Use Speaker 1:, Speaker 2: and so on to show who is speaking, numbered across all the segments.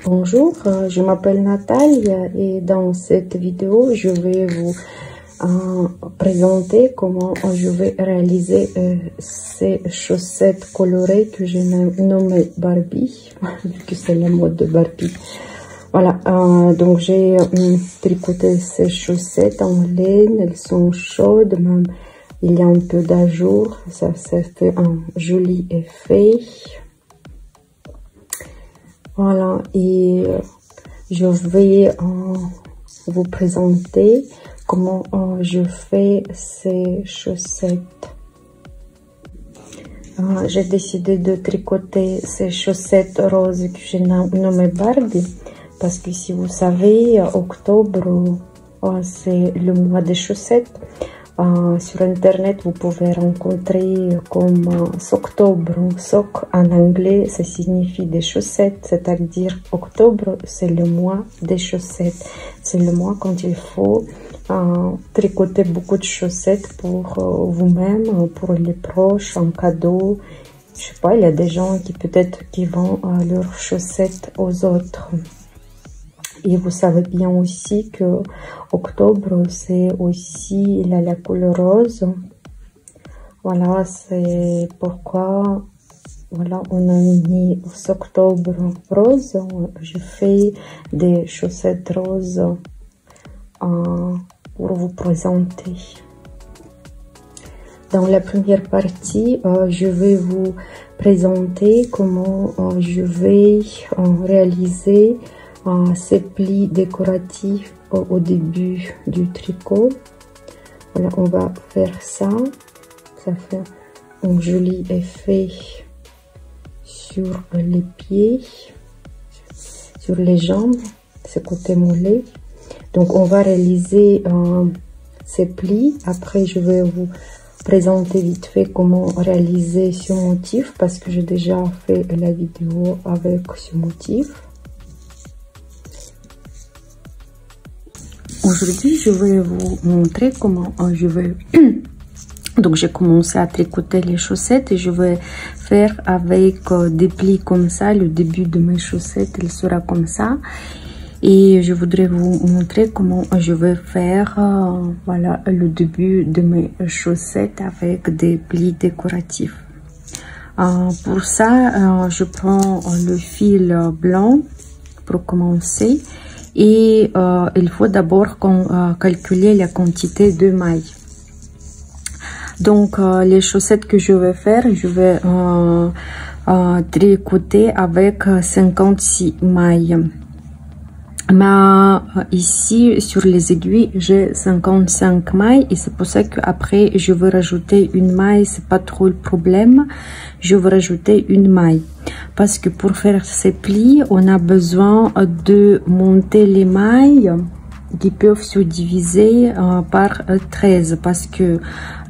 Speaker 1: Bonjour, je m'appelle Nathalie et dans cette vidéo, je vais vous présenter comment je vais réaliser ces chaussettes colorées que j'ai nommées Barbie, vu que c'est la mode de Barbie. Voilà, donc j'ai tricoté ces chaussettes en laine, elles sont chaudes, même il y a un peu d'ajour, ça fait un joli effet. Voilà, et je vais vous présenter comment je fais ces chaussettes. J'ai décidé de tricoter ces chaussettes roses que j'ai nommées Barbie, parce que si vous savez, octobre, c'est le mois des chaussettes. Sur internet vous pouvez rencontrer comme Socktober, sock en anglais ça signifie des chaussettes, c'est-à-dire octobre c'est le mois des chaussettes, c'est le mois quand il faut tricoter beaucoup de chaussettes pour vous-même, pour les proches, en cadeau. Je sais pas, il y a des gens qui peut-être qui vendent leurs chaussettes aux autres. Et vous savez bien aussi que octobre, c'est aussi la couleur rose. Voilà, c'est pourquoi, voilà, on a mis octobre rose. Je fais des chaussettes roses pour vous présenter. Dans la première partie, je vais vous présenter comment je vais réaliser ces plis décoratifs au début du tricot. Voilà, on va faire ça. Ça fait un joli effet sur les pieds, sur les jambes, ce côté mollet. Donc on va réaliser ces plis. Après je vais vous présenter vite fait comment réaliser ce motif, parce que j'ai déjà fait la vidéo avec ce motif. Aujourd'hui, je vais vous montrer comment je vais... Donc, j'ai commencé à tricoter les chaussettes et je vais faire avec des plis comme ça. Le début de mes chaussettes, il sera comme ça. Et je voudrais vous montrer comment je vais faire voilà, le début de mes chaussettes avec des plis décoratifs. Pour ça, je prends le fil blanc pour commencer. Et il faut d'abord calculer la quantité de mailles. Donc les chaussettes que je vais faire, je vais tricoter avec 56 mailles. Mais ici sur les aiguilles j'ai 55 mailles et c'est pour ça que après je vais rajouter une maille, c'est pas trop le problème. Je vais rajouter une maille parce que pour faire ces plis on a besoin de monter les mailles qui peuvent se diviser par 13 parce que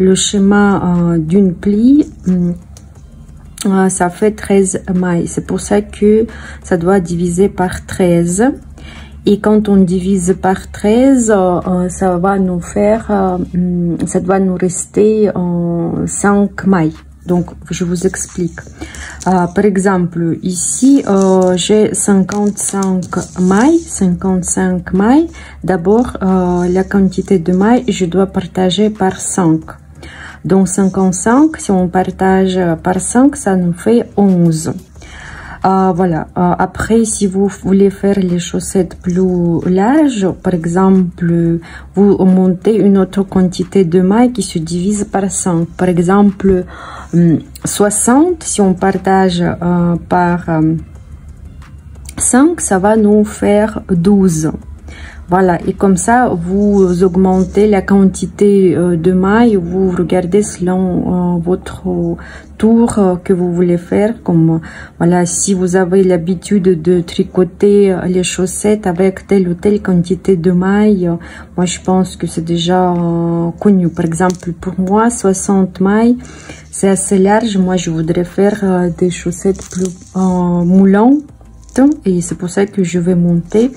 Speaker 1: le schéma d'une pli ça fait 13 mailles, c'est pour ça que ça doit diviser par 13. Et quand on divise par 13, ça va nous faire, ça doit nous rester 5 mailles. Donc, je vous explique. Par exemple, ici, j'ai 55 mailles. 55 mailles. D'abord, la quantité de mailles, je dois partager par 5. Donc, 55, si on partage par 5, ça nous fait 11. Voilà, après si vous voulez faire les chaussettes plus larges, par exemple vous montez une autre quantité de mailles qui se divise par 5, par exemple 60, si on partage par 5, ça va nous faire 12. Voilà, et comme ça, vous augmentez la quantité de mailles, vous regardez selon votre tour que vous voulez faire. Comme voilà, si vous avez l'habitude de tricoter les chaussettes avec telle ou telle quantité de mailles, moi je pense que c'est déjà connu. Par exemple, pour moi, 60 mailles, c'est assez large. Moi, je voudrais faire des chaussettes plus moulantes et c'est pour ça que je vais monter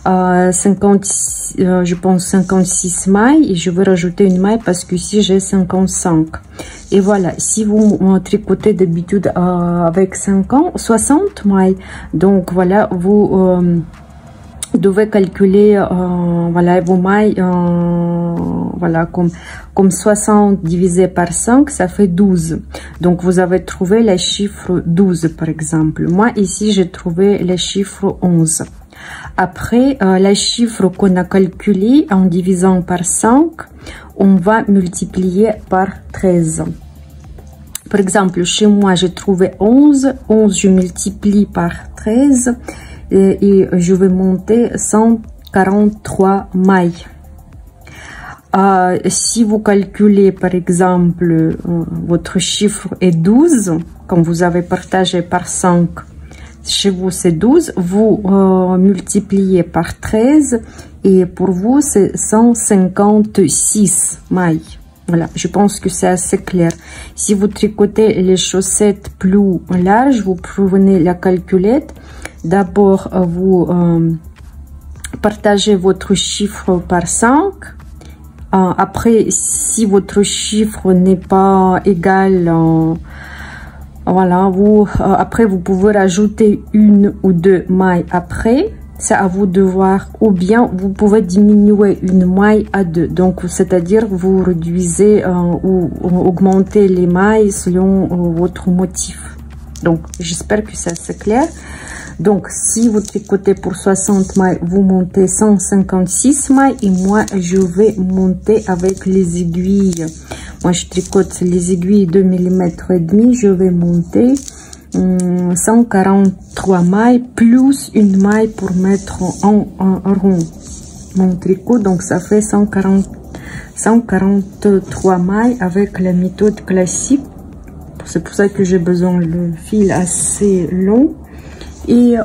Speaker 1: je pense 56 mailles et je vais rajouter une maille parce que ici j'ai 55. Et voilà, si vous tricotez d'habitude avec 60 mailles, donc voilà, vous devez calculer voilà vos mailles, voilà, comme 60 divisé par 5, ça fait 12. Donc vous avez trouvé le chiffre 12 par exemple. Moi ici j'ai trouvé le chiffre 11. Après, les chiffres qu'on a calculés en divisant par 5, on va multiplier par 13. Par exemple, chez moi, j'ai trouvé 11. 11, je multiplie par 13 et je vais monter 143 mailles. Si vous calculez, par exemple, votre chiffre est 12, comme vous avez partagé par 5, chez vous c'est 12, vous multipliez par 13 et pour vous c'est 156 mailles. Voilà, je pense que c'est assez clair. Si vous tricotez les chaussettes plus larges, vous prenez la calculette. D'abord, vous partagez votre chiffre par 5. Après, si votre chiffre n'est pas égal, voilà, après vous pouvez rajouter une ou deux mailles après. C'est à vous de voir, ou bien vous pouvez diminuer une maille à 2. Donc, c'est-à-dire vous réduisez ou augmentez les mailles selon votre motif. Donc, j'espère que ça c'est clair. Donc, si vous tricotez pour 60 mailles, vous montez 156 mailles et moi, je vais monter avec les aiguilles. Moi, je tricote les aiguilles 2 mm et demi. Je vais monter 143 mailles plus une maille pour mettre en rond mon tricot. Donc, ça fait 143 mailles avec la méthode classique. C'est pour ça que j'ai besoin le fil assez long. Et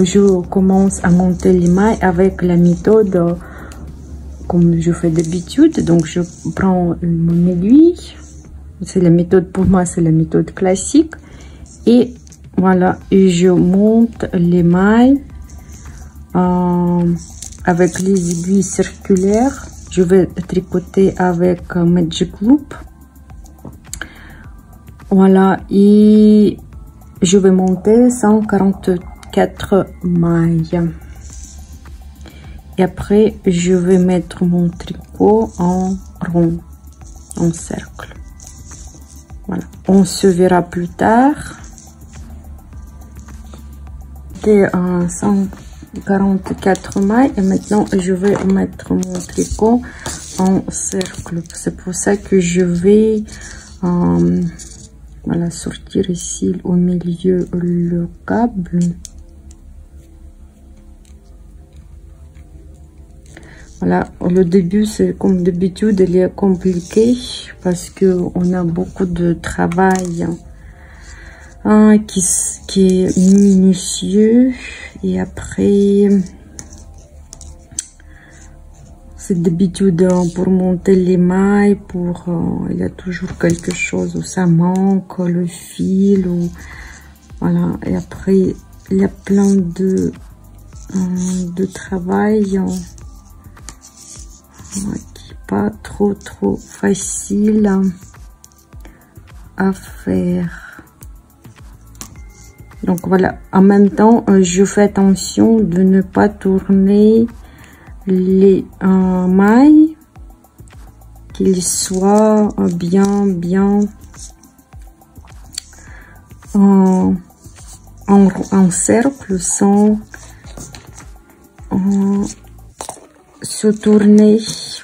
Speaker 1: je commence à monter les mailles avec la méthode comme je fais d'habitude. Donc je prends mon aiguille, c'est la méthode, pour moi c'est la méthode classique, et voilà, et je monte les mailles avec les aiguilles circulaires. Je vais tricoter avec Magic Loop, voilà, et je vais monter 144 mailles. Et après, je vais mettre mon tricot en rond, en cercle. Voilà. On se verra plus tard. C'était 144 mailles. Et maintenant, je vais mettre mon tricot en cercle. C'est pour ça que je vais voilà, sortir ici au milieu le câble. Voilà, le début, c'est comme d'habitude, il est compliqué parce que on a beaucoup de travail qui est minutieux, et après, c'est d'habitude pour monter les mailles, il y a toujours quelque chose où ça manque, le fil, ou voilà, et après, il y a plein de travail qui n'est pas trop facile à faire. Donc voilà, en même temps je fais attention de ne pas tourner les mailles, qu'ils soient bien en cercle, sans se tourner.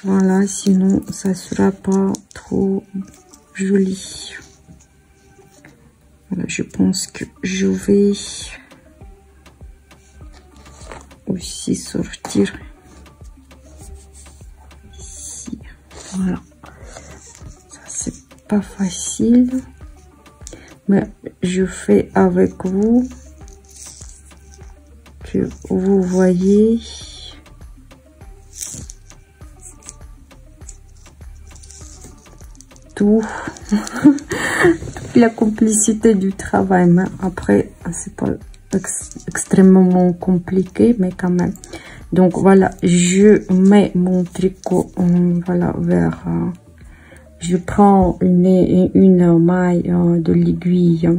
Speaker 1: Voilà, sinon ça sera pas trop joli. Voilà, je pense que je vais aussi sortir ici. Voilà, ça c'est pas facile, mais je fais avec vous que vous voyez. Toute la complicité du travail, mais après c'est pas extrêmement compliqué, mais quand même. Donc voilà, je mets mon tricot voilà vers je prends une maille de l'aiguille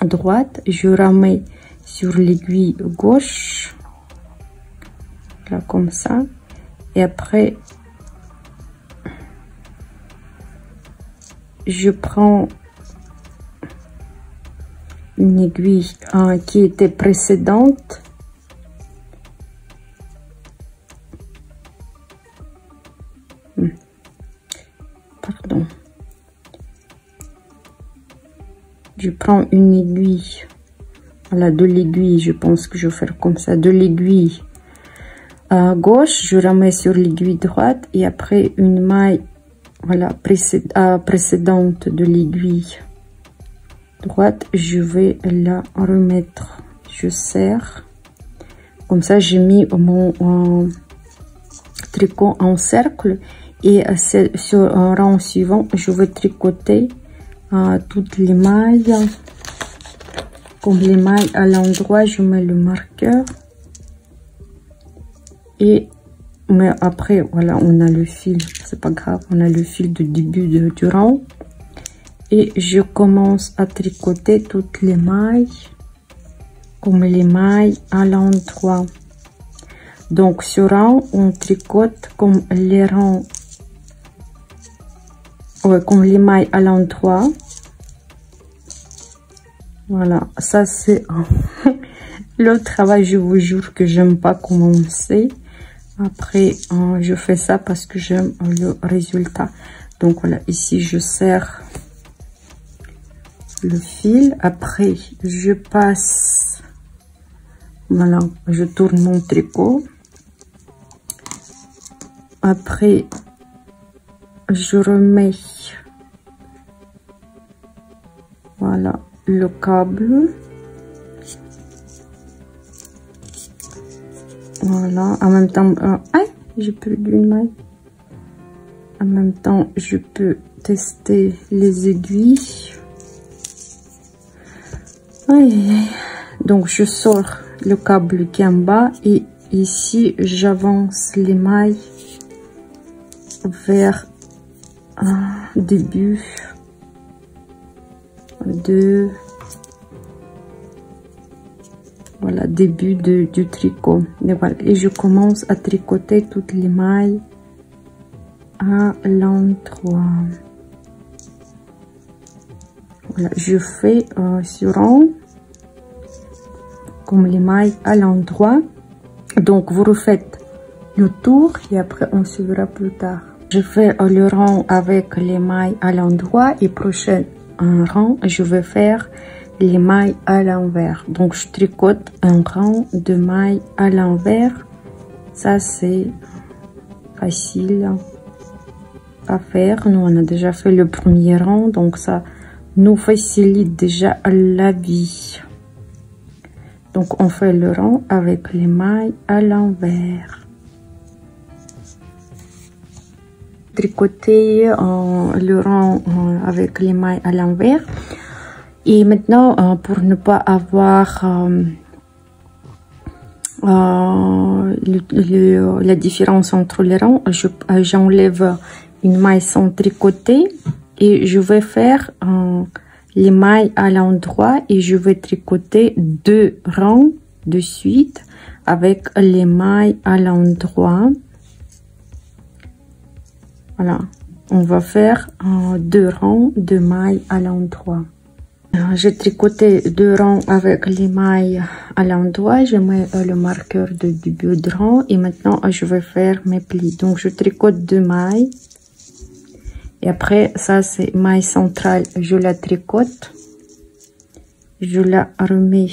Speaker 1: droite, je ramène sur l'aiguille gauche, là comme ça, et après je prends une aiguille qui était précédente, pardon, je prends une aiguille, voilà, de l'aiguille, je pense que je vais faire comme ça, de l'aiguille gauche, je ramène sur l'aiguille droite, et après une maille, voilà, précédente de l'aiguille droite, je vais la remettre, je serre, comme ça j'ai mis mon tricot en cercle, et sur un rang suivant je vais tricoter toutes les mailles. Comme les mailles à l'endroit, je mets le marqueur, et mais après voilà, on a le fil, c'est pas grave, on a le fil de début du rang, et je commence à tricoter toutes les mailles comme les mailles à l'endroit. Donc sur rang, on tricote comme les rangs, comme les mailles à l'endroit. Voilà, ça c'est le travail, je vous jure que j'aime pas commencer. Après je fais ça parce que j'aime le résultat. Donc voilà, ici je serre le fil, après je passe, voilà, je tourne mon tricot, après je remets, voilà, le câble, voilà, en même temps j'ai perdu une maille, en même temps je peux tester les aiguilles. Donc je sors le câble qui est en bas, et ici j'avance les mailles vers début de, voilà, début du tricot, et voilà, et je commence à tricoter toutes les mailles à l'endroit. Voilà, je fais sur rang comme les mailles à l'endroit. Donc vous refaites le tour, et après on se verra plus tard. Je fais le rang avec les mailles à l'endroit, et prochain rang je vais faire les mailles à l'envers. Donc je tricote un rang de mailles à l'envers. Ça c'est facile à faire, nous on a déjà fait le premier rang, donc ça nous facilite déjà la vie. Donc on fait le rang avec les mailles à l'envers. Tricoter le rang avec les mailles à l'envers. Et maintenant, pour ne pas avoir la différence entre les rangs, j'enlève une maille sans tricoter, et je vais faire les mailles à l'endroit, et je vais tricoter 2 rangs de suite avec les mailles à l'endroit. Voilà, on va faire 2 rangs de mailles à l'endroit. J'ai tricoté 2 rangs avec les mailles à l'endroit, je mets le marqueur de début de rang, et maintenant je vais faire mes plis. Donc je tricote 2 mailles, et après ça c'est maille centrale, je la tricote, je la remets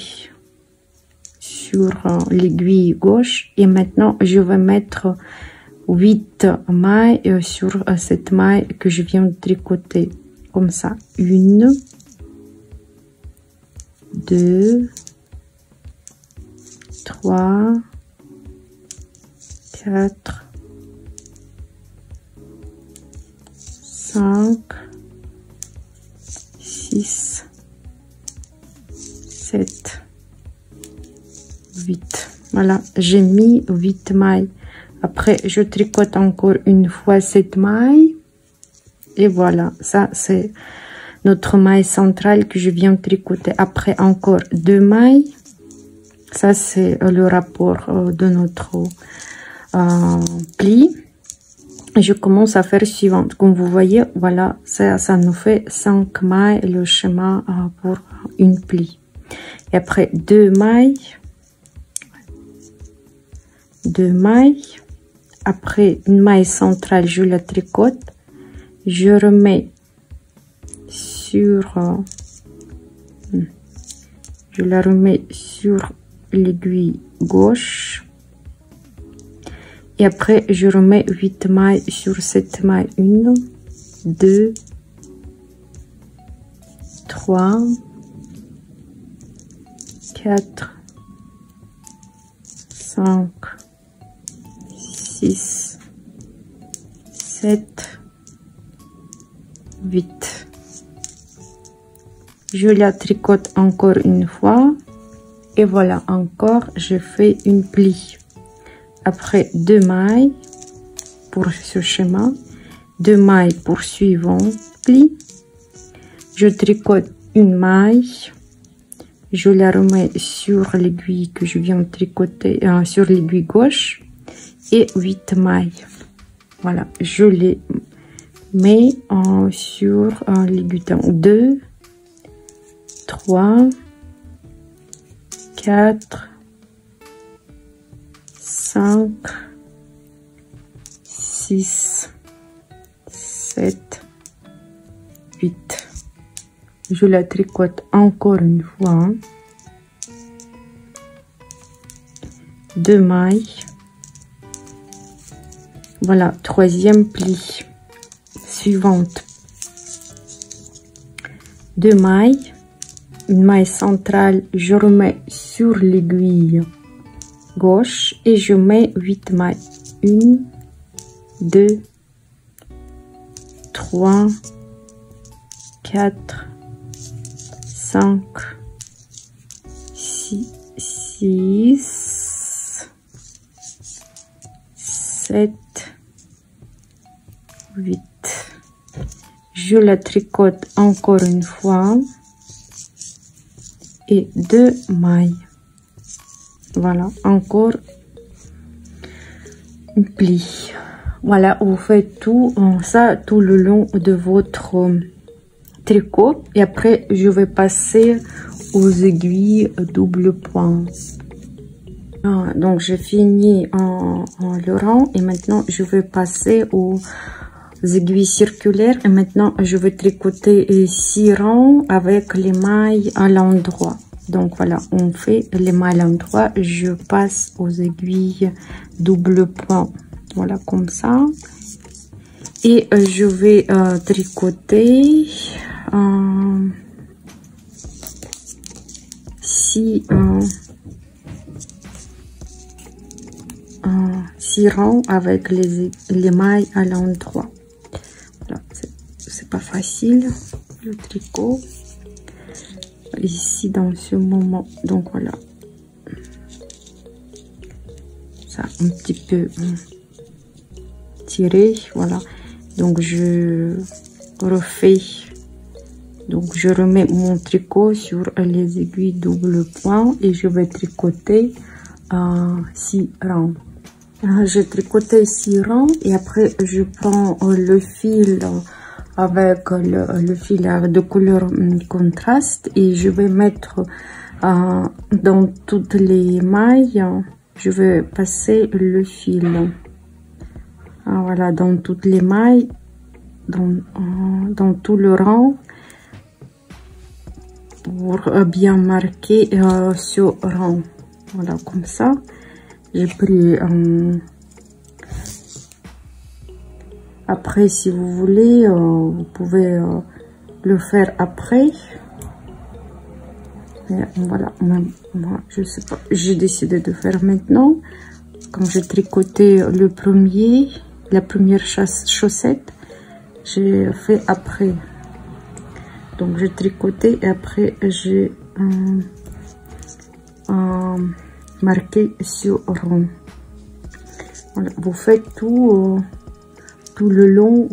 Speaker 1: sur l'aiguille gauche, et maintenant je vais mettre 8 mailles sur cette maille que je viens de tricoter, comme ça. 1, 2, 3, 4, 5, 6, 7, 8. Voilà, j'ai mis 8 mailles. Après, je tricote encore une fois cette maille. Et voilà, ça c'est notre maille centrale que je viens de tricoter. Après, encore 2 mailles. Ça, c'est le rapport de notre pli. Je commence à faire suivante. Comme vous voyez, voilà, ça nous fait 5 mailles, le schéma pour une pli. Et après, 2 mailles. 2 mailles. Après, une maille centrale, je la tricote. Je remets sur... je la remets sur l'aiguille gauche. Et après, je remets 8 mailles sur cette maille. 1, 2, 3, 4, 5, 6, 7, 8. Je la tricote encore une fois. Et voilà, encore, je fais une pli. Après, 2 mailles pour ce schéma. 2 mailles pour suivant pli. Je tricote une maille. Je la remets sur l'aiguille que je viens de tricoter, sur l'aiguille gauche. Et 8 mailles. Voilà, je les mets sur l'aiguille. 2, 3, 4, 5, 6, 7, 8. Je la tricote encore une fois. 2 mailles. Voilà, 3e pli. Suivante. 2 mailles. Une maille centrale, je remets sur l'aiguille gauche et je mets 8 mailles. 1, 2, 3, 4, 5, 6, 7, 8. Je la tricote encore une fois. Et 2 mailles. Voilà, encore une pli. Voilà, vous faites tout ça tout le long de votre tricot. Et après, je vais passer aux aiguilles double point. Donc, j'ai fini le rang. Et maintenant, je vais passer aux aiguilles circulaires. Et maintenant, je vais tricoter 6 rangs avec les mailles à l'endroit. Donc voilà, on fait les mailles à l'endroit. Je passe aux aiguilles double point. Voilà, comme ça. Et je vais tricoter 6 rangs avec les mailles à l'endroit. Voilà, c'est pas facile le tricot ici dans ce moment. Donc voilà, ça un petit peu tiré. Voilà, donc je refais, donc je remets mon tricot sur les aiguilles double point et je vais tricoter 6 rangs. J'ai tricoté 6 rangs et après je prends le fil avec le fil de couleur contraste et je vais mettre dans toutes les mailles, je vais passer le fil. Voilà, dans toutes les mailles, dans tout le rang, pour bien marquer ce rang. Voilà, comme ça. J'ai pris après, si vous voulez, vous pouvez le faire après. Et voilà, moi, je sais pas, j'ai décidé de faire maintenant. Quand j'ai tricoté la première chaussette, j'ai fait après. Donc j'ai tricoté et après j'ai marqué sur rond. Voilà, vous faites tout le long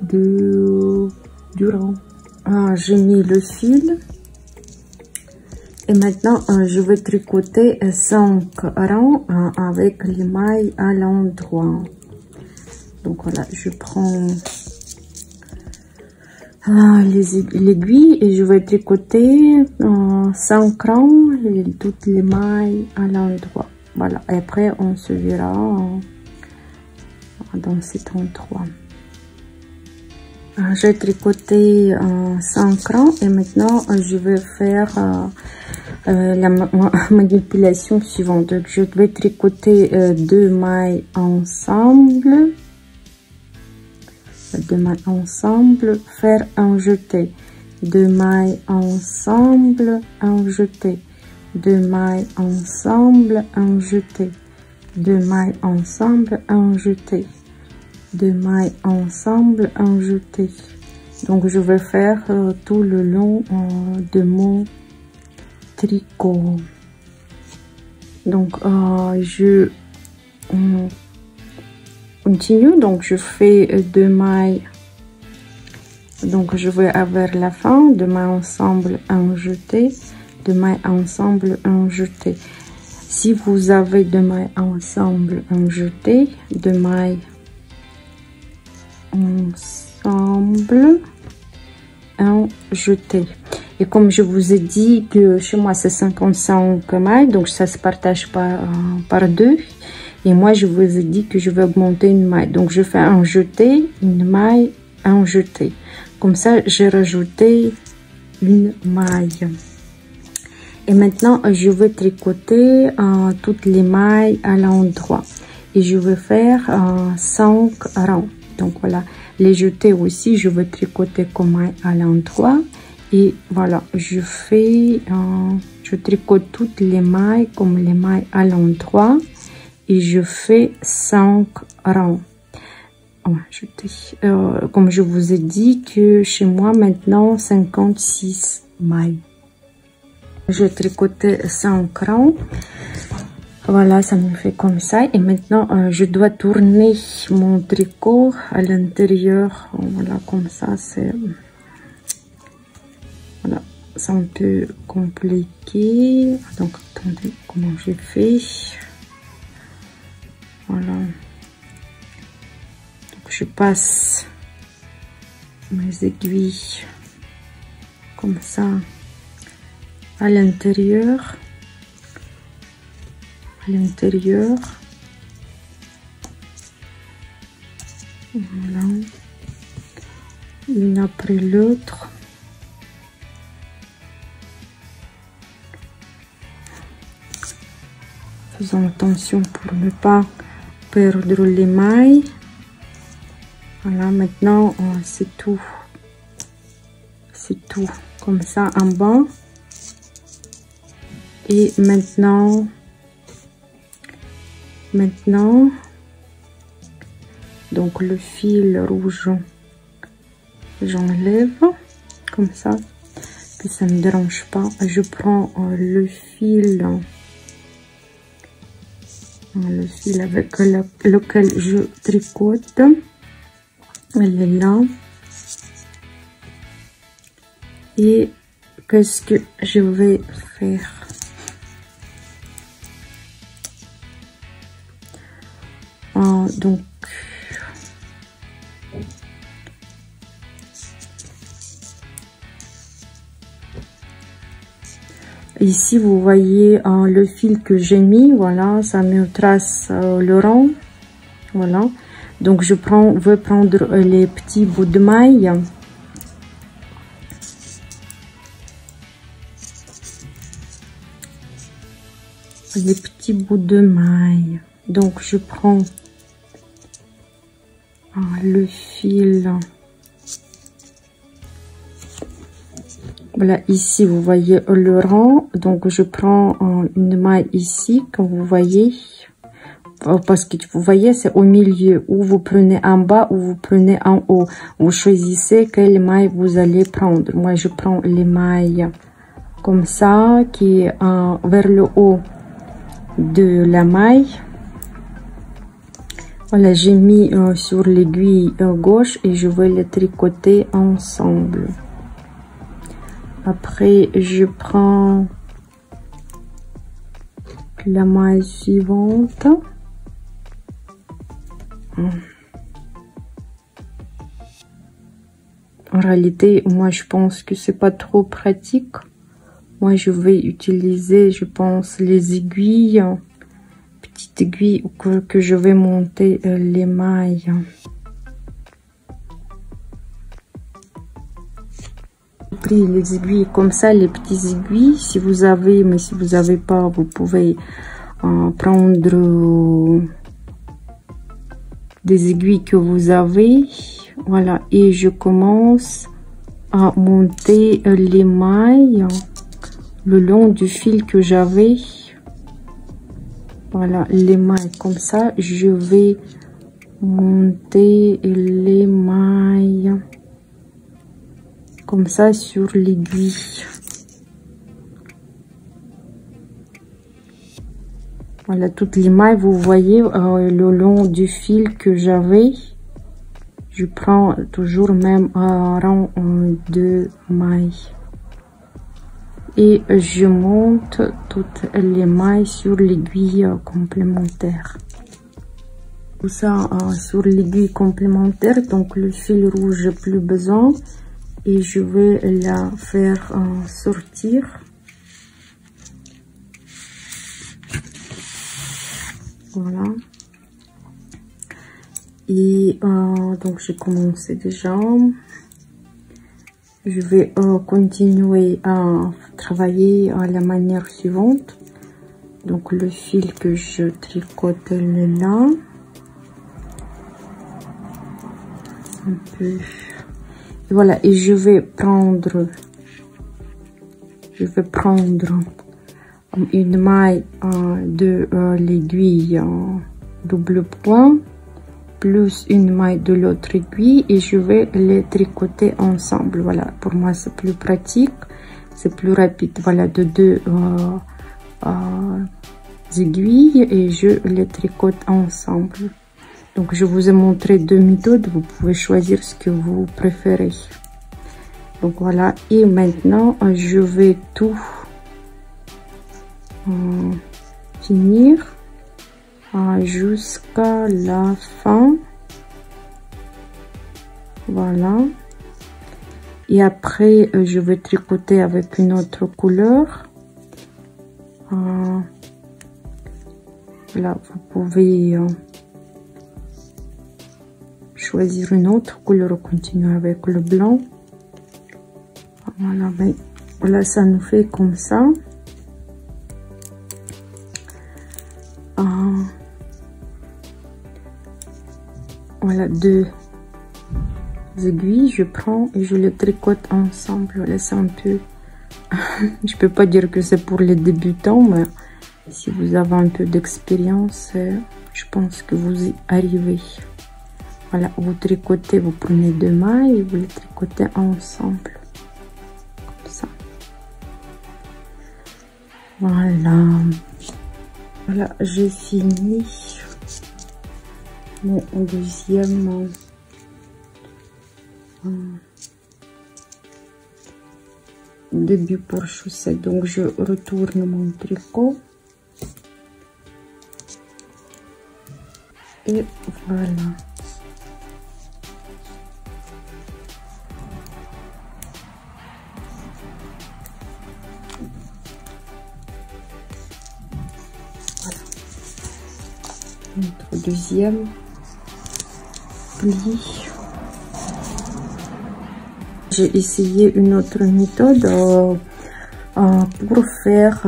Speaker 1: du rang. J'ai mis le fil et maintenant je vais tricoter 5 rangs avec les mailles à l'endroit. Donc voilà, je prends l'aiguille et je vais tricoter 5 rangs et toutes les mailles à l'endroit. Voilà, et après on se verra dans cet endroit. J'ai tricoté 5 rangs et maintenant je vais faire la manipulation suivante. Donc je vais tricoter 2 mailles ensemble, faire un jeté, 2 mailles ensemble, un jeté, 2 mailles ensemble, un jeté, 2 mailles ensemble, un jeté, 2 mailles ensemble, un jeté. Donc je vais faire tout le long de mon tricot. Donc je continue, donc je fais 2 mailles, donc je vais vers la fin, 2 mailles ensemble, un jeté, 2 mailles ensemble, un jeté. Si vous avez 2 mailles ensemble, un jeté, 2 mailles ensemble, un jeté. Et comme je vous ai dit que chez moi c'est 55 mailles, donc ça se partage par 2. Et moi je vous ai dit que je vais augmenter une maille, donc je fais un jeté, une maille, un jeté. Comme ça j'ai rajouté une maille. Et maintenant je vais tricoter toutes les mailles à l'endroit et je vais faire 5 rangs. Donc voilà, les jetés aussi je vais tricoter comme maille à l'endroit. Et voilà, je tricote toutes les mailles comme les mailles à l'endroit et je fais 5 rangs. Comme je vous ai dit que chez moi maintenant 56 mailles. Je tricotais 5 rangs. Voilà, ça me fait comme ça. Et maintenant je dois tourner mon tricot à l'intérieur. Voilà, comme ça c'est... Voilà, c'est un peu compliqué. Donc attendez, comment j'ai fait. Voilà. Donc je passe mes aiguilles comme ça à l'intérieur. Voilà. Une après l'autre. Faisons attention pour ne pas perdre les mailles. Voilà, maintenant c'est tout comme ça en bas. Et maintenant donc le fil rouge j'enlève comme ça que ça ne dérange pas. Je prends le fil avec lequel je tricote. Elle est là. Et qu'est-ce que je vais faire? Donc ici vous voyez le fil que j'ai mis, voilà, ça me trace le rang. Voilà, donc je vais prendre les petits bouts de maille. Les petits bouts de maille. Donc je prends le fil. Voilà, ici vous voyez le rang, donc je prends une maille ici, comme vous voyez, parce que vous voyez c'est au milieu, où vous prenez en bas ou vous prenez en haut, vous choisissez quelle maille vous allez prendre. Moi je prends les mailles comme ça, qui est vers le haut, de la maille. Voilà, j'ai mis sur l'aiguille gauche et je vais les tricoter ensemble. Après, je prends la maille suivante. En réalité, moi je pense que c'est pas trop pratique. Moi je vais utiliser, je pense, les aiguilles, petites aiguilles que je vais monter les mailles. J'ai pris les aiguilles comme ça, les petites aiguilles. Si vous avez, mais si vous n'avez pas, vous pouvez prendre des aiguilles que vous avez. Voilà, et je commence à monter les mailles le long du fil que j'avais. Voilà, les mailles comme ça. Je vais monter les mailles comme ça sur l'aiguille. Voilà, toutes les mailles, vous voyez, le long du fil que j'avais. Je prends toujours même un rang de mailles. Et je monte toutes les mailles sur l'aiguille complémentaire. Tout ça sur l'aiguille complémentaire, donc le fil rouge, j'ai plus besoin. Et je vais la faire sortir. Voilà. Et donc j'ai commencé déjà. Je vais continuer à travailler à la manière suivante. Donc le fil que je tricote là, un peu. Et voilà, et je vais prendre une maille de l'aiguille double point plus une maille de l'autre aiguille et je vais les tricoter ensemble. Voilà, pour moi c'est plus pratique, c'est plus rapide. Voilà, de deux aiguilles et je les tricote ensemble. Donc je vous ai montré deux méthodes, vous pouvez choisir ce que vous préférez. Donc voilà, et maintenant je vais tout finir jusqu'à la fin. Voilà, et après je vais tricoter avec une autre couleur. Là vous pouvez choisir une autre couleur ou continuer avec le blanc. Voilà, ben, voilà, ça nous fait comme ça. Voilà, deux aiguilles, je prends et je les tricote ensemble. Voilà, c'est un peu je peux pas dire que c'est pour les débutants, mais si vous avez un peu d'expérience, je pense que vous y arrivez. Voilà, vous tricotez, vous prenez deux mailles et vous les tricotez ensemble comme ça. Voilà, voilà, j'ai fini mon deuxième début pour chaussette. Donc je retourne mon tricot et voilà. Notre deuxième pli. J'ai essayé une autre méthode pour faire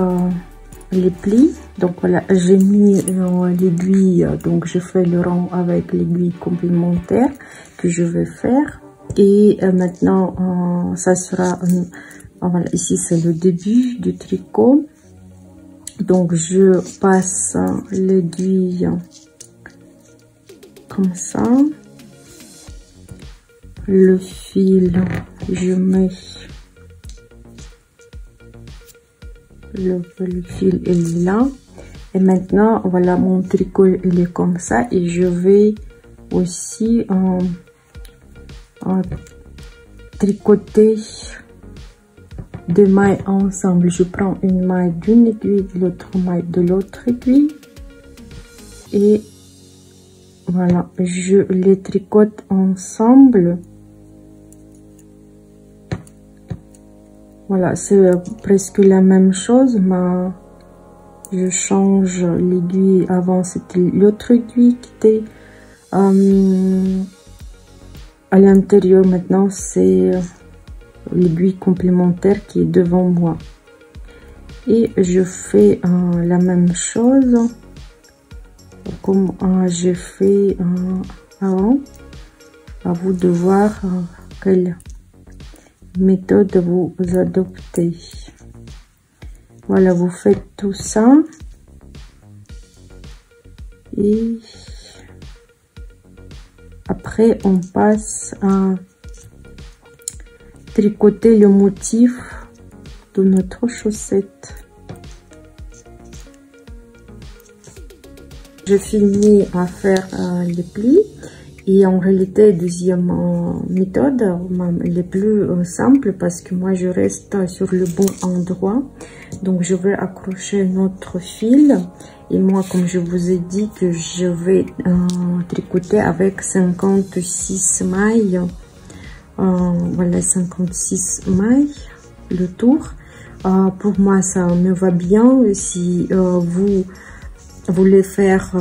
Speaker 1: les plis. Donc voilà, j'ai mis l'aiguille, donc je fais le rang avec l'aiguille complémentaire que je vais faire. Et maintenant, ça sera, voilà, ici c'est le début du tricot. Donc je passe l'aiguille comme ça. Le fil, je mets le fil est là Et maintenant, voilà, mon tricot, il est comme ça. Et je vais aussi tricoter deux mailles ensemble. Je prends une maille d'une aiguille, l'autre maille de l'autre aiguille. Et voilà, je les tricote ensemble. Voilà, c'est presque la même chose, mais je change l'aiguille. Avant, c'était l'autre aiguille qui était à l'intérieur. Maintenant, c'est l'aiguille complémentaire qui est devant moi. Et je fais la même chose comme j'ai fait avant. À vous de voir quelle méthode vous adoptez. Voilà, vous faites tout ça et après on passe à tricoter le motif de notre chaussette. J'ai fini à faire les plis. Et en réalité, deuxième méthode, elle est plus simple parce que moi je reste sur le bon endroit. Donc je vais accrocher notre fil. Et moi, comme je vous ai dit que je vais tricoter avec 56 mailles. Voilà, 56 mailles, le tour. Pour moi, ça me va bien. Si vous voulez faire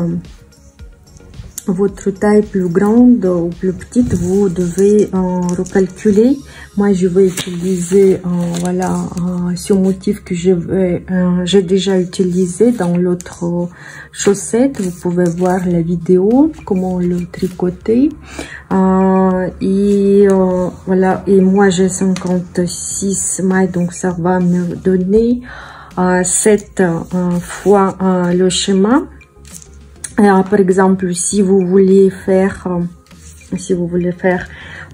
Speaker 1: votre taille plus grande ou plus petite, vous devez recalculer. Moi, je vais utiliser voilà ce motif que j'ai déjà utilisé dans l'autre chaussette. Vous pouvez voir la vidéo comment le tricoter. Et voilà. Et moi, j'ai 56 mailles, donc ça va me donner 7 fois le schéma. Alors, par exemple, si vous voulez faire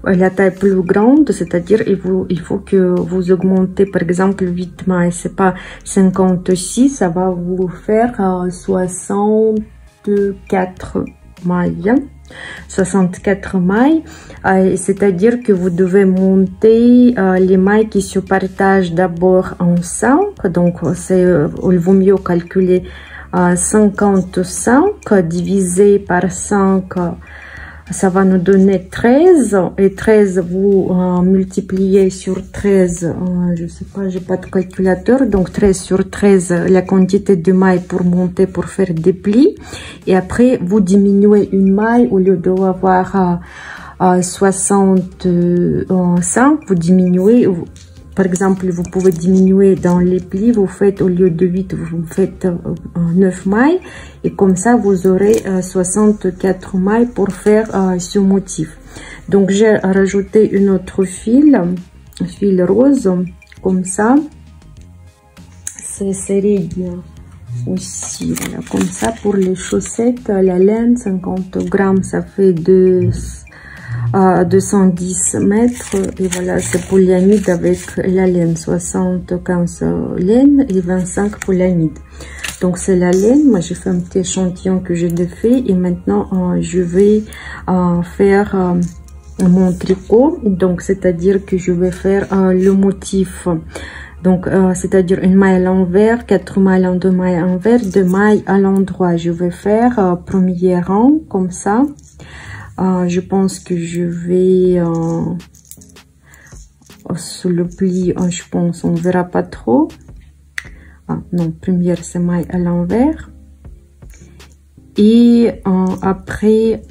Speaker 1: la taille plus grande, c'est-à-dire il faut que vous augmentez, par exemple, 8 mailles, c'est pas 56, ça va vous faire 64 mailles. 64 mailles, c'est-à-dire que vous devez monter les mailles qui se partagent d'abord en 5, donc il vaut mieux calculer 55 divisé par 5, ça va nous donner 13. Et 13, vous multipliez sur 13, je sais pas, j'ai pas de calculateur, donc 13 sur 13, la quantité de mailles pour monter, pour faire des plis. Et après, vous diminuez une maille, au lieu d'avoir 65, vous diminuez. Par exemple, vous pouvez diminuer dans les plis, vous faites au lieu de 8, vous faites 9 mailles. Et comme ça, vous aurez 64 mailles pour faire ce motif. Donc, j'ai rajouté une autre fil rose, comme ça. C'est serré bien aussi, voilà, comme ça. Pour les chaussettes, la laine, 50 grammes, ça fait 210 mètres. Et voilà, c'est polyamide avec la laine, 75 laine et 25 polyamide. Donc c'est la laine. Moi j'ai fait un petit échantillon que j'ai défait et maintenant je vais faire mon tricot. Donc c'est-à-dire que je vais faire le motif. Donc c'est-à-dire une maille à l'envers, 4 mailles en 2 mailles à l'envers, 2 mailles à l'endroit. Je vais faire premier rang comme ça. Je pense que je vais sur le pli, je pense on verra pas trop. Non, première c'est maille à l'envers et après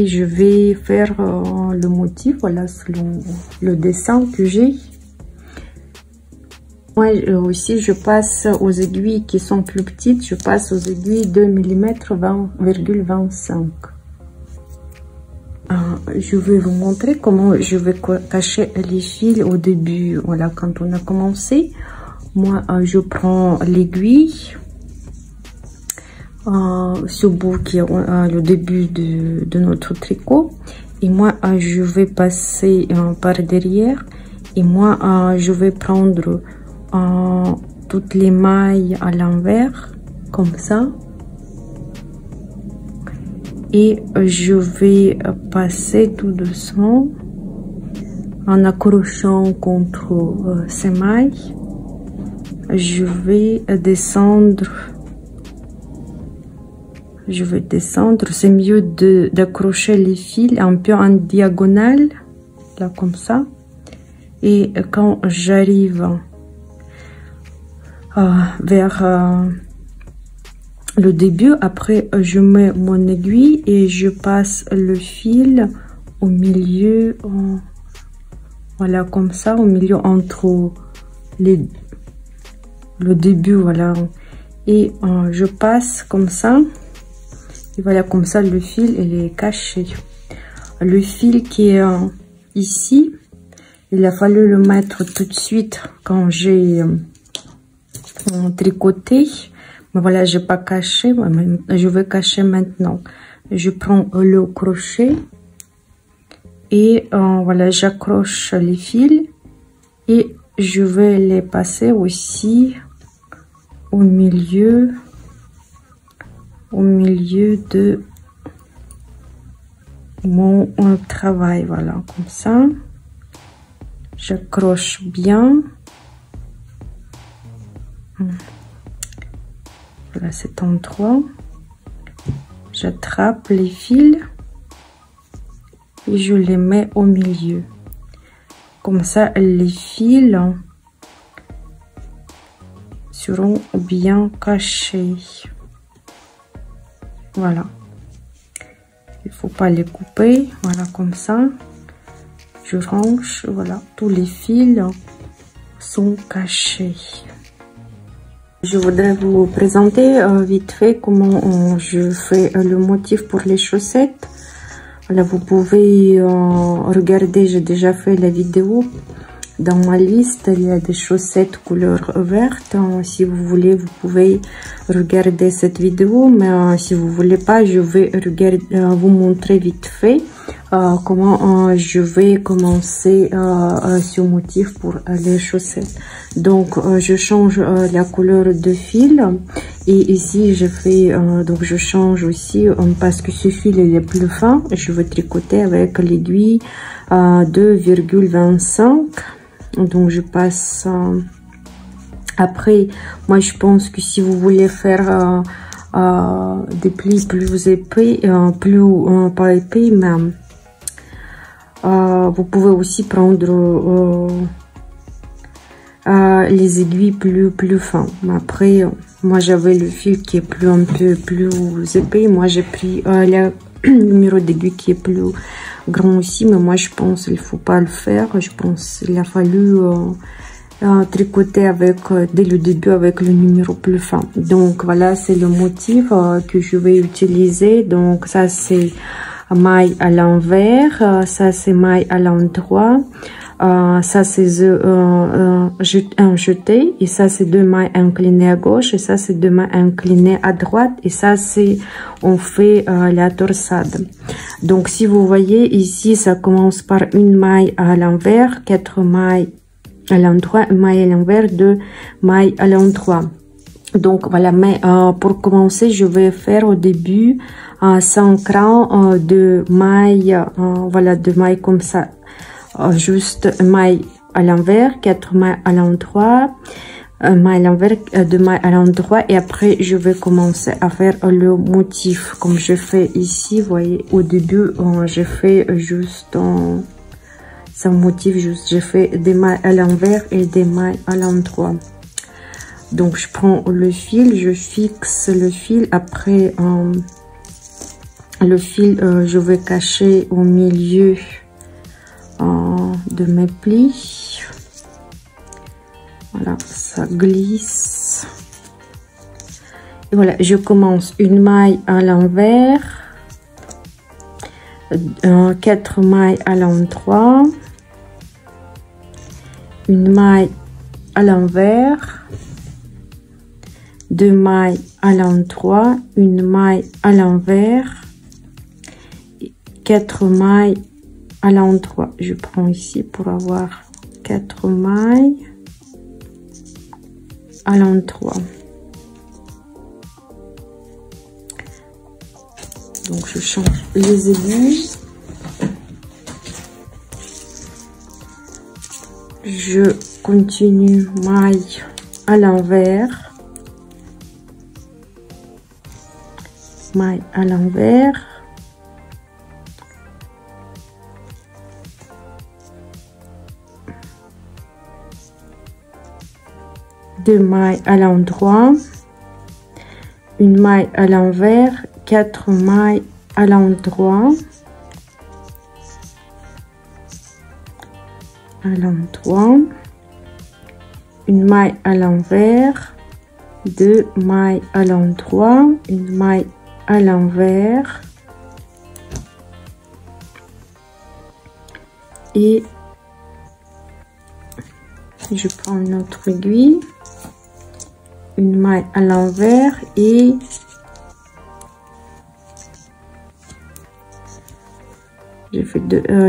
Speaker 1: je vais faire le motif, voilà, selon le dessin que j'ai. Moi aussi je passe aux aiguilles qui sont plus petites, je passe aux aiguilles 2 mm 20,25. Je vais vous montrer comment je vais cacher les fils au début. Voilà, quand on a commencé, moi je prends l'aiguille, ce bout qui est le début de notre tricot, et moi je vais passer par derrière, et moi je vais prendre toutes les mailles à l'envers, comme ça. Et je vais passer tout doucement en accrochant contre ces mailles. Je vais descendre. C'est mieux d'accrocher les fils un peu en diagonale, là comme ça. Et quand j'arrive vers le début, après je mets mon aiguille et je passe le fil au milieu, voilà comme ça, au milieu entre le début, voilà. Et je passe comme ça. Et voilà, comme ça, le fil, il est caché. Le fil qui est ici, il a fallu le mettre tout de suite quand j'ai tricoté. Mais voilà, j'ai pas caché. Je vais cacher maintenant. Je prends le crochet et voilà, j'accroche les fils et je vais les passer aussi au milieu de mon travail. Voilà, comme ça. J'accroche bien. Voilà cet endroit. J'attrape les fils et je les mets au milieu. Comme ça, les fils seront bien cachés. Voilà. Il faut pas les couper. Voilà, comme ça. Je range. Voilà. Tous les fils sont cachés. Je voudrais vous présenter vite fait comment je fais le motif pour les chaussettes. Voilà, vous pouvez regarder, j'ai déjà fait la vidéo. Dans ma liste, il y a des chaussettes couleur verte. Si vous voulez, vous pouvez regarder cette vidéo. Mais si vous voulez pas, je vais vous montrer vite fait comment je vais commencer ce motif pour les chaussettes. Donc, je change la couleur de fil. Et ici, je fais, donc je change aussi parce que ce fil il est plus fin. Je vais tricoter avec l'aiguille 2,25. Donc je passe après. Moi je pense que si vous voulez faire des plis plus épais, pas épais, mais vous pouvez aussi prendre les aiguilles plus fins. Mais après, moi j'avais le fil qui est un peu plus épais. Moi j'ai pris le numéro d'aiguille qui est plus grand aussi, mais moi je pense qu'il faut pas le faire. Je pense qu'il a fallu tricoter avec dès le début avec le numéro plus fin. Donc voilà, c'est le motif que je vais utiliser. Donc ça c'est maille à l'envers, ça c'est maille à l'endroit, ça c'est un jeté, et ça c'est 2 mailles inclinées à gauche, et ça c'est 2 mailles inclinées à droite, et ça c'est on fait la torsade. Donc si vous voyez ici, ça commence par une maille à l'envers, 4 mailles à l'endroit, une maille à l'envers, 2 mailles à l'endroit. Donc voilà, mais pour commencer, je vais faire au début 5 rangs de mailles, voilà, de mailles comme ça, juste maille à l'envers, 4 mailles à l'endroit, maille à l'envers, 2 mailles à l'endroit, et après je vais commencer à faire le motif comme je fais ici. Vous voyez, au début je fais juste ce motif, juste je fais des mailles à l'envers et des mailles à l'endroit. Donc je prends le fil, je fixe le fil, après le fil je vais cacher au milieu de mes plis. Voilà, ça glisse. Et voilà, je commence une maille à l'envers, 4 mailles à l'endroit, une maille à l'envers, 2 mailles à l'endroit, une maille à l'envers, 4 mailles à l'endroit. Je prends ici pour avoir 4 mailles. à l'endroit. Donc je change les aiguilles. Je continue maille à l'envers. Maille à l'envers. Deux mailles à l'endroit, une maille à l'envers, 4 mailles à l'endroit, une maille à l'envers, 2 mailles à l'endroit, une maille à l'envers et je prends une autre aiguille, une maille à l'envers et j'ai fait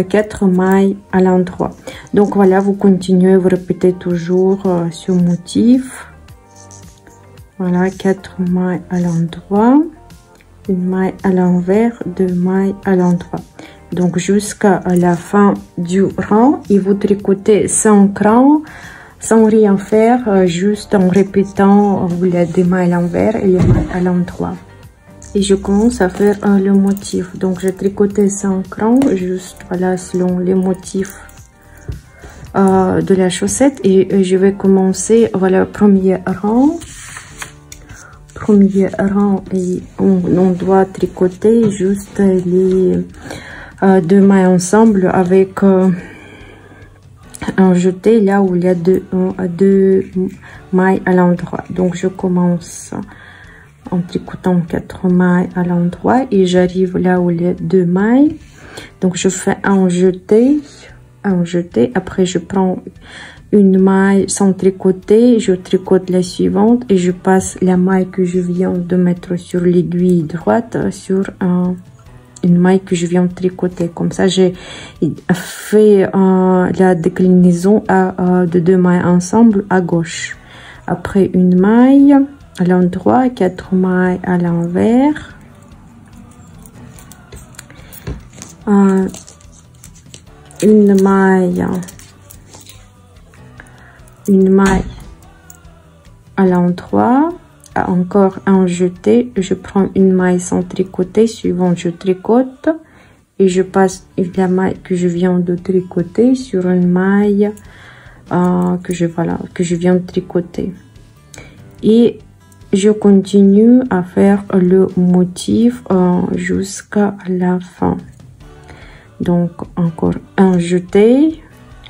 Speaker 1: 4 mailles à l'endroit. Donc voilà, vous continuez, vous répétez toujours ce motif. Voilà, 4 mailles à l'endroit, une maille à l'envers, 2 mailles à l'endroit. Donc jusqu'à la fin du rang, et vous tricotez sans cran, sans rien faire, juste en répétant les 2 mailles à l'envers et les mailles à l'endroit. Et je commence à faire le motif. Donc j'ai tricoté sans cran, juste voilà, selon les motifs de la chaussette. Et je vais commencer, voilà, premier rang. Premier rang, et on doit tricoter juste les 2 mailles ensemble avec un jeté là où il y a deux mailles à l'endroit. Donc je commence en tricotant 4 mailles à l'endroit et j'arrive là où il y a 2 mailles. Donc je fais un jeté, après je prends une maille sans tricoter, je tricote la suivante et je passe la maille que je viens de mettre sur l'aiguille droite sur une maille que je viens de tricoter. Comme ça j'ai fait la déclinaison de 2 mailles ensemble à gauche. Après une maille à l'endroit, 4 mailles à l'envers, une maille à l'endroit, encore un jeté, je prends une maille sans tricoter, suivant je tricote et je passe la maille que je viens de tricoter sur une maille que je viens de tricoter et je continue à faire le motif jusqu'à la fin. Donc encore un jeté,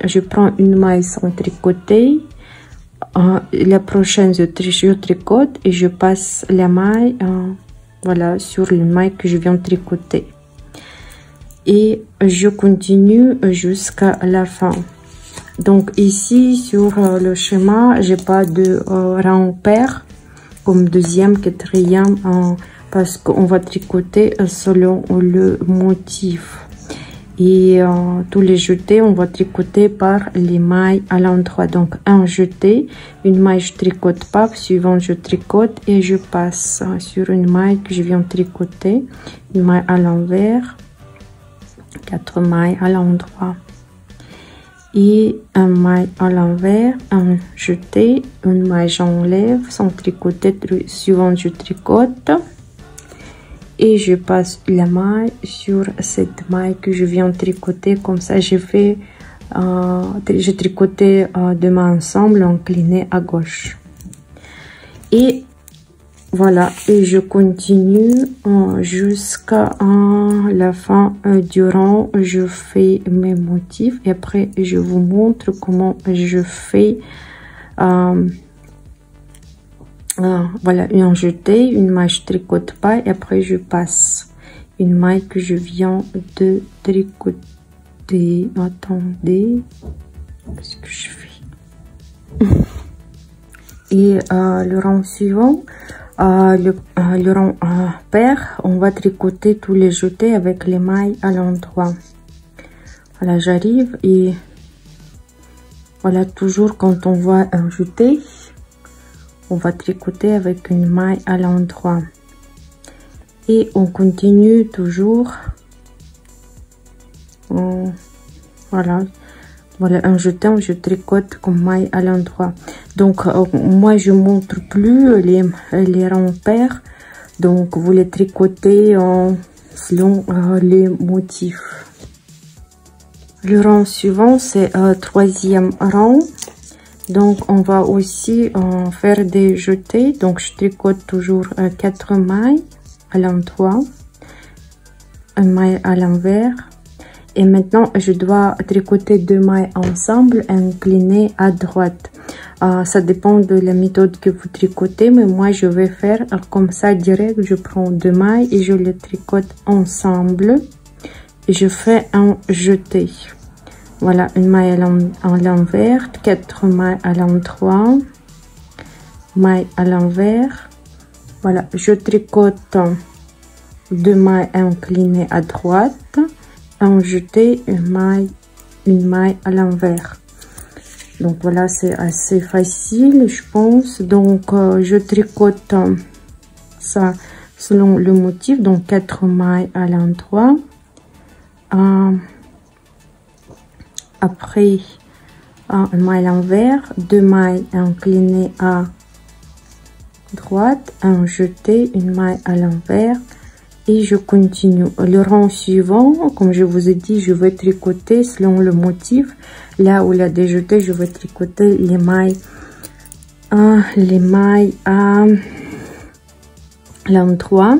Speaker 1: je prends une maille sans tricoter, la prochaine je tricote et je passe la maille voilà, sur le maille que je viens de tricoter et je continue jusqu'à la fin. Donc ici sur le schéma j'ai pas de rang pair comme deuxième, quatrième, parce qu'on va tricoter selon le motif. Et tous les jetés, on va tricoter par les mailles à l'endroit. Donc un jeté, une maille je tricote pas, suivant je tricote et je passe sur une maille que je viens de tricoter, une maille à l'envers, 4 mailles à l'endroit et un maille à l'envers, un jeté, une maille j'enlève sans tricoter, suivant je tricote et je passe la maille sur cette maille que je viens de tricoter. Comme ça j'ai fait j'ai tricoté 2 mailles ensemble inclinées à gauche et voilà, et je continue jusqu'à la fin du rang. Je fais mes motifs et après je vous montre comment je fais voilà, un jeté, une maille je tricote pas et après je passe une maille que je viens de tricoter. Attendez, qu'est-ce que je fais? Et le rang suivant, le rang pair, on va tricoter tous les jetés avec les mailles à l'endroit. Voilà, j'arrive et voilà, toujours quand on voit un jeté, on va tricoter avec une maille à l'endroit. Et on continue toujours. Voilà, en jetant, je tricote comme maille à l'endroit. Donc moi je montre plus les rangs pairs, donc vous les tricotez selon les motifs. Le rang suivant, c'est troisième rang, donc on va aussi faire des jetés. Donc je tricote toujours 4 mailles à l'endroit, une maille à l'envers. Et maintenant, je dois tricoter 2 mailles ensemble, inclinées à droite. Ça dépend de la méthode que vous tricotez, mais moi, je vais faire comme ça direct. Je prends 2 mailles et je les tricote ensemble. Et je fais un jeté. Voilà, une maille à l'envers, 4 mailles à l'endroit, maille à l'envers. Voilà, je tricote 2 mailles inclinées à droite. En jeter une maille à l'envers. Donc voilà, c'est assez facile, je pense. Donc je tricote ça selon le motif, donc 4 mailles à l'endroit. Après une maille à l'envers, 2 mailles inclinées à droite, un jeté, une maille à l'envers. Et je continue. Le rang suivant, comme je vous ai dit, je vais tricoter selon le motif. Là où il y a des jetés, je vais tricoter les mailles à l'endroit.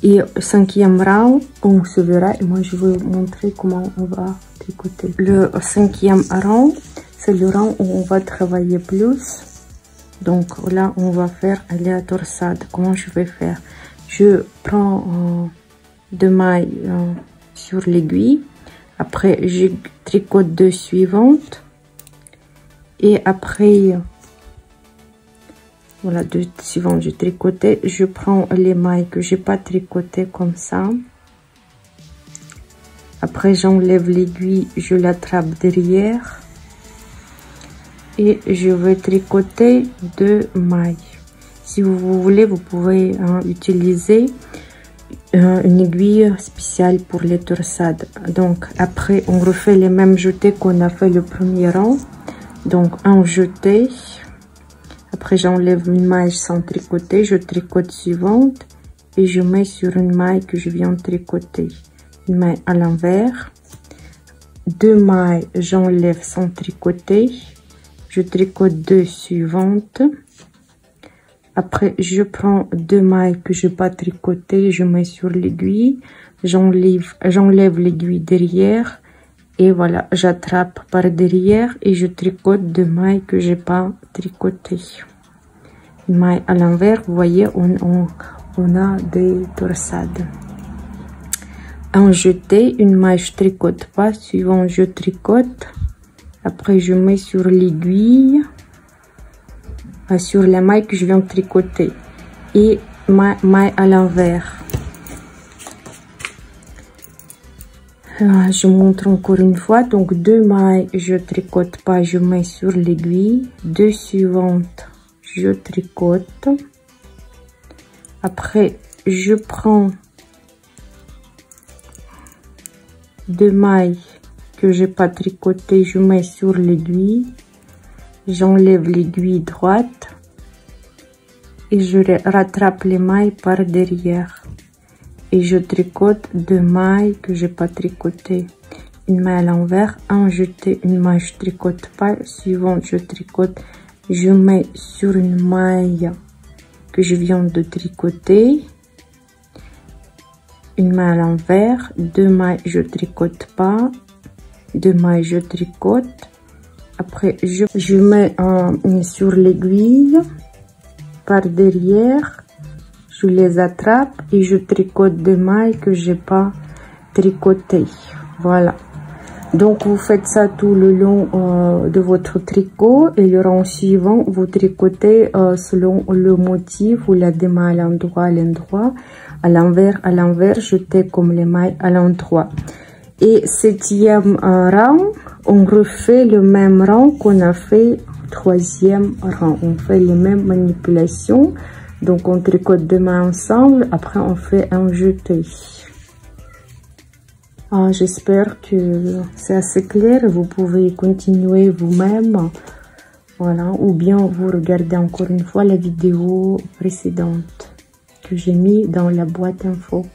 Speaker 1: Et au 5e rang, on se verra. Et moi, je vais vous montrer comment on va tricoter. Le 5e rang, c'est le rang où on va travailler plus. Donc là, on va faire la torsade. Comment je vais faire? Je prends 2 mailles sur l'aiguille. Après, je tricote 2 suivantes. Et après, voilà, 2 suivantes, je tricotais. Je prends les mailles que j'ai pas tricotées comme ça. Après, j'enlève l'aiguille, je l'attrape derrière. Et je vais tricoter 2 mailles. Si vous voulez, vous pouvez utiliser une aiguille spéciale pour les torsades. Donc après, on refait les mêmes jetés qu'on a fait le premier rang. Donc un jeté. Après, j'enlève une maille sans tricoter. Je tricote suivante et je mets sur une maille que je viens de tricoter. Une maille à l'envers. 2 mailles, j'enlève sans tricoter. Je tricote 2 suivantes. Après, je prends 2 mailles que je n'ai pas tricotées, je mets sur l'aiguille, j'enlève l'aiguille derrière et voilà, j'attrape par derrière et je tricote 2 mailles que j'ai pas tricotées. Une maille à l'envers, vous voyez, on a des torsades. Un jeté, une maille je tricote pas, suivant je tricote. Après, je mets sur l'aiguille. Sur la maille que je viens de tricoter et maille à l'envers. Je montre encore une fois. Donc 2 mailles, je tricote pas, je mets sur l'aiguille. 2 suivantes, je tricote. Après, je prends 2 mailles que j'ai pas tricotées, je mets sur l'aiguille. J'enlève l'aiguille droite et je rattrape les mailles par derrière. Et je tricote 2 mailles que j'ai pas tricotées. Une maille à l'envers, un jeté, une maille je tricote pas, suivante je tricote, je mets sur une maille que je viens de tricoter. Une maille à l'envers, 2 mailles je tricote pas, 2 mailles je tricote. Après, je mets sur l'aiguille par derrière, je les attrape et je tricote 2 mailles que j'ai pas tricotées. Voilà. Donc, vous faites ça tout le long de votre tricot et le rang suivant, vous tricotez selon le motif ou la mailles à l'endroit, à l'envers, jetez comme les mailles à l'endroit. Et 7e rang, on refait le même rang qu'on a fait troisième rang. On fait les mêmes manipulations. Donc on tricote deux mains ensemble, après on fait un jeté. J'espère que c'est assez clair, vous pouvez continuer vous-même, voilà, ou bien vous regardez encore une fois la vidéo précédente que j'ai mis dans la boîte info.